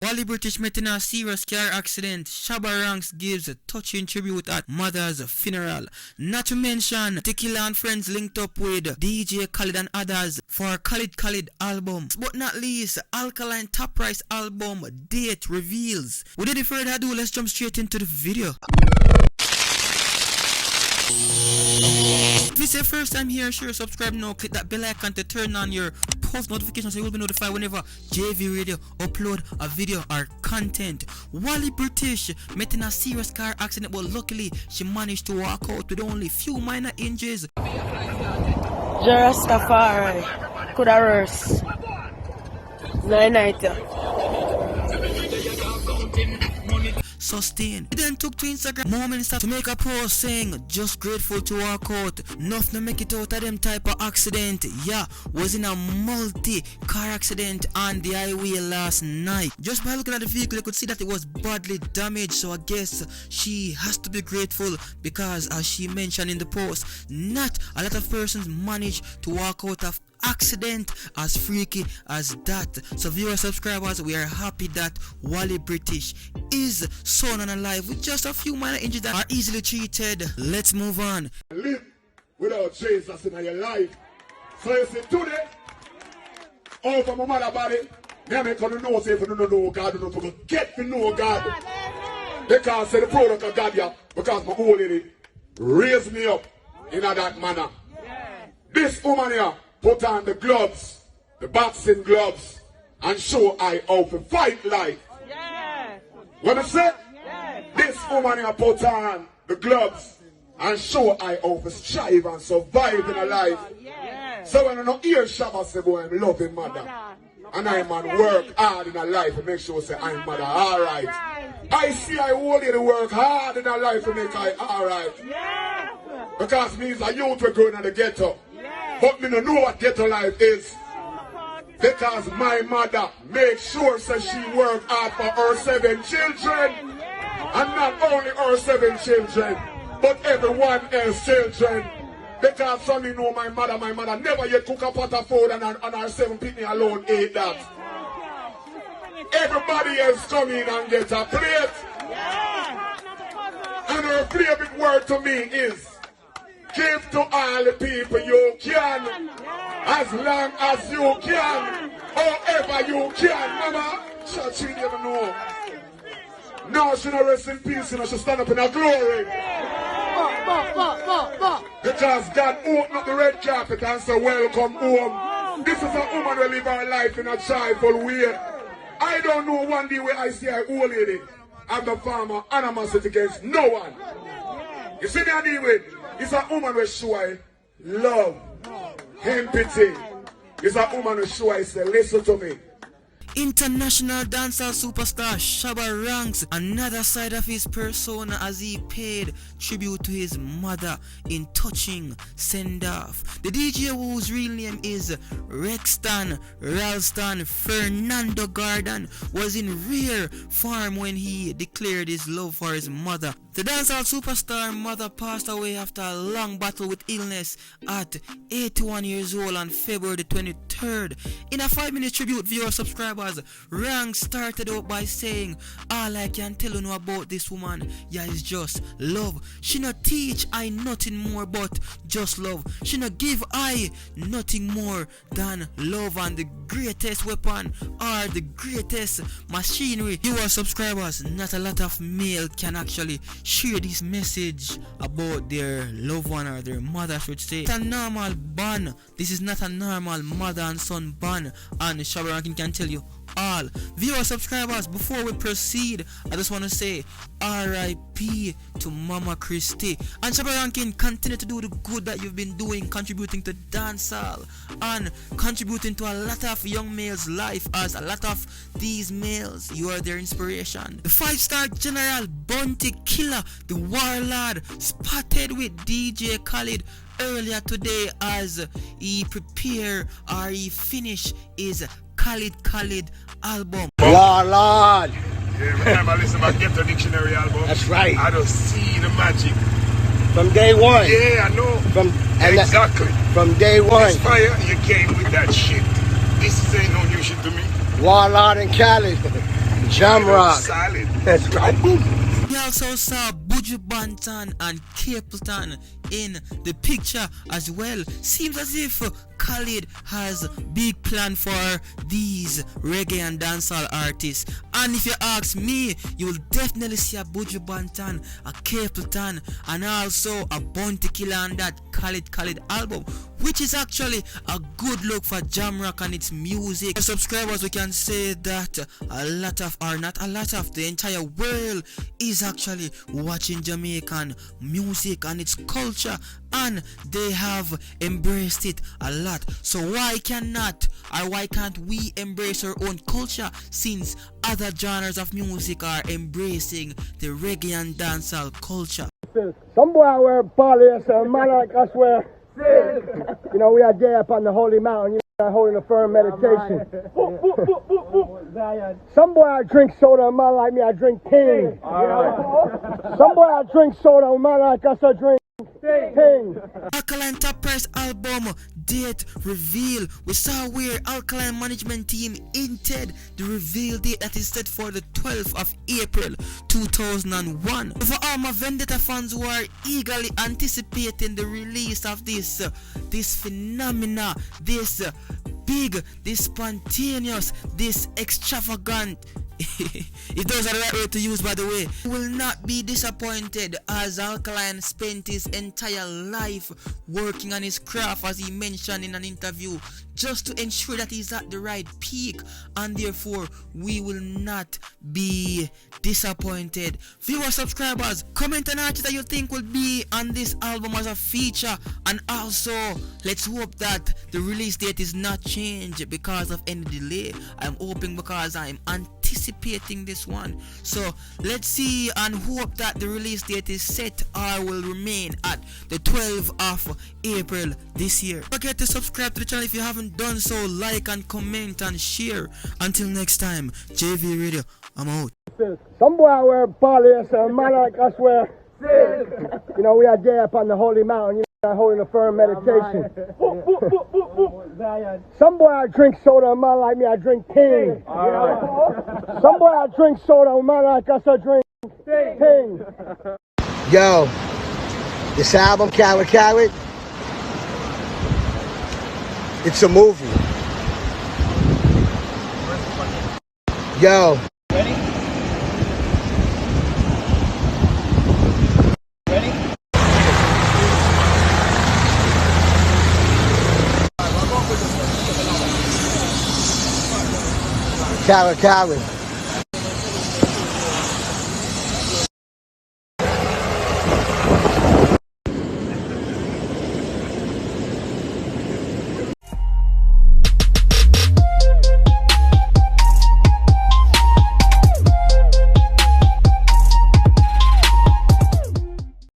Wally British met in a serious car accident. Shabba Ranks gives a touching tribute at mother's funeral. Not to mention, Tequila and friends linked up with DJ Khaled and others for Khaled album. But not least, Alkaline Top Price album date reveals. Without any further ado, let's jump straight into the video. If it's your first time here, sure subscribe now, click that bell icon to turn on your post notifications so you will be notified whenever JV Radio upload a video or content. Wally British met in a serious car accident, but luckily she managed to walk out with only few minor injuries. Jarastafari coulda worse. 990. Sustained. He then took to Instagram moments to make a post saying, just grateful to walk out. Enough to make it out of them type of accident. Yeah, was in a multi-car accident on the highway last night. Just by looking at the vehicle, you could see that it was badly damaged. So I guess she has to be grateful because, as she mentioned in the post, not a lot of persons manage to walk out of accident as freaky as that. So viewer subscribers, we are happy that Wally British is sound and alive with just a few minor injuries that are easily treated. Let's move on. Live without Jesus in your life. So you see today, all from my mother body, me make you know say if you don't know God, you don't get to know God. Because say the product of God, yeah, because my old lady raised me up in that manner. This woman here put on the gloves, the boxing gloves, and show I how to fight life. What I say? This woman here put on the gloves and show I how to strive and survive in a life. So when I don't hear Shabba say, boy, I'm loving mother. And I man work hard in a life to make sure say I'm mother alright. I see I hold you to work hard in a life to make I alright. Because means a youth will grow in the ghetto. But me no know what ghetto life is. Because my mother made sure that she worked hard for her 7 children. And not only her 7 children, but everyone else children. Because some you know my mother never yet cook a pot of food and her 7 people alone ate that. Everybody else come in and get a plate. And her favorite word to me is, give to all the people you can, as long as you can, however you can. Mama, she never know. Now she not rest in peace, and she stand up in her glory. Because God opened up the red carpet and said, welcome home. This is a woman who live her life in a joyful way. I don't know one day where I see a old lady and the farmer animosity against no one. You see me I deal with? It's a woman who show love, empathy. It's a woman who show say, listen to me. International dancehall superstar Shabba Ranks another side of his persona as he paid tribute to his mother in touching send-off. The DJ whose real name is Rexton Ralston Fernando Garden was in rare form when he declared his love for his mother. The dancehall superstar mother passed away after a long battle with illness at 81 years old on February the 23rd. In a 5-minute tribute, viewer subscribers, Ranks started out by saying, all I can tell you about this woman, yeah, is just love. She not teach I nothing more but just love. She not give I nothing more than love, and the greatest weapon or the greatest machinery. Viewer subscribers, not a lot of male can actually share this message about their loved one or their mother, I should say. It's a normal bond. This is not a normal mother and son bond, and Shabba Rankin can tell you all. Viewer subscribers, before we proceed, I just want to say R.I.P. to Mama Christie. And Shabba Rankin, continue to do the good that you've been doing, contributing to dancehall and contributing to a lot of young males' life, as a lot of these males, you are their inspiration. The 5-star General Bounty Killer, the warlord, spotted with DJ Khaled earlier today as he finished his Khaled album. Warlord. Yeah, remember listen to Get the Dictionary album. That's right. I don't see the magic. From day one. Yeah, I know. Exactly. From day one. This fire, you came with that shit. This ain't no new shit to me. Warlord and Khaled. Jamrock. That's right. We also saw Buju Banton and Capleton in the picture as well. Seems as if Khalid has big plan for these reggae and dancehall artists. And if you ask me, you will definitely see a Buju Banton, a Capleton, and also a Bounty Killer on that Khalid album, which is actually a good look for Jamrock and its music. As subscribers, we can say that a lot of, or not a lot of, the entire world is actually watching Jamaican music and its culture, and they have embraced it a lot. So why cannot, or why can't we embrace our own culture, since other genres of music are embracing the reggae and dancehall culture? Some boy wear polyester, so a man like us wear. You know, we are there upon the holy mountain, you know, holding a firm meditation. Some boy I drink soda, a man like me I drink King. Some boy I drink soda, a man like us I drink King. Alkaline Top Price album date reveal. We saw where Alkaline management team hinted the reveal date that is set for the 12th of April 2001. For all my Vendetta fans who are eagerly anticipating the release of this phenomena, this big, this spontaneous, this extravagant, if those are the right word to use, by the way, you will not be disappointed, as Alkaline spent his entire life working on his craft, as he mentioned in an interview, just to ensure that he's at the right peak, and therefore we will not be disappointed. Viewers, subscribers, comment an artist that you think will be on this album as a feature, and also let's hope that the release date is not changed because of any delay. I'm hoping, because I'm anticipating this one. So let's see and hope that the release date is set or will remain at the 12th of April this year. Don't forget to subscribe to the channel if you haven't done so. Like and comment and share. Until next time, JV Radio, I'm out. Some boy wear polyester, so a man like us wear. You know, we are there upon the holy mountain, you know, holding a firm meditation. Some boy I drink soda, a man like me I drink King. Some boy I drink soda, a man like us I drink King. Yo, this album, Khalid, it's a movie. Yo. Khalid.